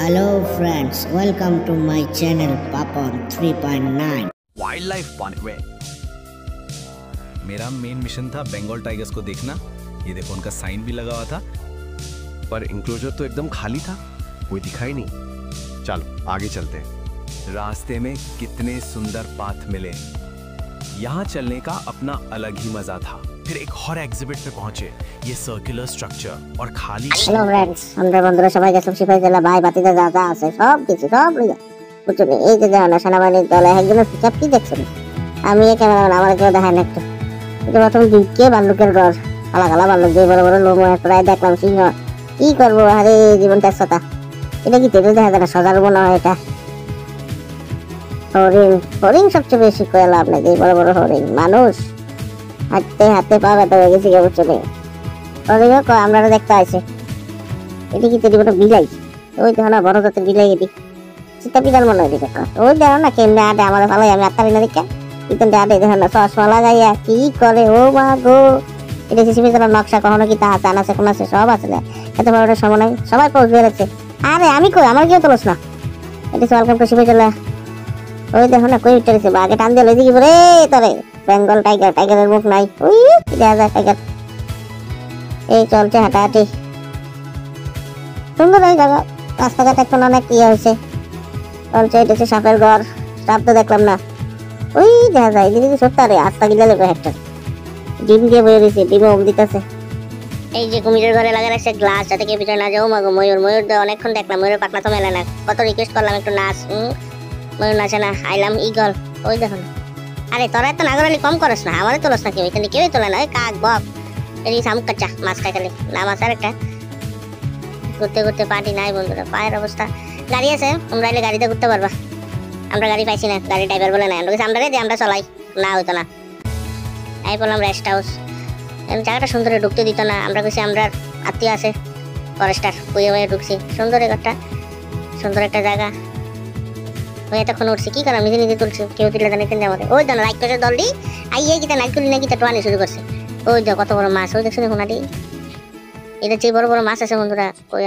Hello friends, welcome to my channel Papon 3.9 wild life पानी। मेरा main mission था Bengal tigers को देखना। ये देखो उनका साइन भी लगा हुआ था, पर इंक्लोजर तो एकदम खाली था, कोई दिखाई नहीं। चलो आगे चलते हैं। रास्ते में कितने सुंदर पाथ मिले। यहाँ चलने का अपना अलग ही मजा था। फिर एक और एग्जिबिट पे पहुंचे। ये सर्कुलर स्ट्रक्चर और खाली। हेलो फ्रेंड्स, আমরা বন্ধুরা সবাই গেলাম সিপাহী জেলা ভাই বাতিতে যা যা আছে সব কিছু সব লইয়া বুঝছো এই যে জানা সেনাবাহিনীর দলে একজন পিকআপ কি দেখছেন। আমি এই ক্যামেরাম্যান আমার কেউ দেখায় না একটু। এটা প্রথম দিকে বালুকের ঘর আলাদা বালুক যে বড় বড় লোম প্রায় দেখলাম সিংহ কি করবো। আরে জীবন ব্যস্ততা, এটা কি তেলে দেখা যায় না, সজার মনে হয় এটা হরিণ। হরিণ সবচেয়ে বেশি করে লাভ নাই, যে বড় বড় হরিণ। মানুষ হাঁটতে হাঁটতে পা ব্যথা হয়ে গেছে কেউ বুঝছো আমরা দেখতে আসে। এটি কি তেরি বড় বিলাই, ওই দেখো না বড় জাতের বিলাই। এটি চিতা পিতার মনে হয় দেখা, ওই দেখো না কেমনে আটে আমার ভালোই। আমি আত্মারি না দেখা ইতন আটে দেখো না চশমা লাগাইয়া কি করে। ও মা গো, এটা সিসিবি চালার নকশা কখনো কি তা আছে আনাছে কোন আছে সব আছে না। এত বড় একটা সময় নাই, সবাই পোস্ট দিয়ে রাখছে। আরে আমি কই, আমার কেউ তোলস না। এটা ওয়েলকাম টু সিসিবি চালা। ওই দেখো না কই উঠেছে, বাঘে টান দিয়ে লইছে কি বলে তবে বেঙ্গল টাইগার। টাইগারের মুখ নাই, ওই দেখা যায় টাইগার। এই চলছে হাঁটাহাঁটি, সুন্দর এই জায়গা। রাস্তাঘাট এখন অনেক ইয়ে হয়েছে, চলছে। এটা হচ্ছে সাপের ঘর, সাপ তো দেখলাম না। ওই দেখা যায় এদিকে সত্য রে আস্তা গিলা লেগে একটা ডিম দিয়ে বয়ে দিয়েছে, ডিমে ওম দিতেছে। এই যে কুমিরের ঘরে লাগা রাখছে গ্লাস, যাতে কেউ ভিতরে না যাও। মাগো ময়ূর, ময়ূর অনেকক্ষণ দেখলাম, ময়ূরের পাখনা তো মেলে না। কত রিকোয়েস্ট করলাম একটু নাচ, ময়ূর নাচে না। আইলাম ইগল, ওই দেখো না। আরে তোরা এত নাগরালি কম করস না, আমাদের তোলস না কেউ, এখানে কেউই তোলে না। ওই কাক বক এই শামুক কাচ্চা মাছ খাই খালি না। মাছ আর একটা ঘুরতে ঘুরতে পার্টি নাই বন্ধুরা। পায়ের অবস্থা। গাড়ি আছে, তোমরা এলে গাড়িতে ঘুরতে পারবা। আমরা গাড়ি পাইছি না, গাড়ি ড্রাইভার বলে না। আমরা রে আমরা চলাই না, হইতো না। এই বললাম রেস্ট হাউস, জায়গাটা সুন্দর, ঢুকতে দিত না। আমরা কইছি আমরা আত্মীয় আছে ফরেস্টার, বইয়ে বইয়ে ঢুকছি। সুন্দর একটা সুন্দর একটা জায়গা। ওই এতক্ষণ উঠছি কি করাম, নিজে নিজে তুলছি, কেউ তুলে জানি কিনতে আমাদের। ওই জানো লাইক করে দলটি আইয়ে গিয়ে নাইট তুলি না, গিয়ে টোয়ানি শুরু করছে। ওই দেখো কত বড় মাছ, ওই দেখছো দেখুন। এটা যে বড় বড় মাছ আছে বন্ধুরা, কই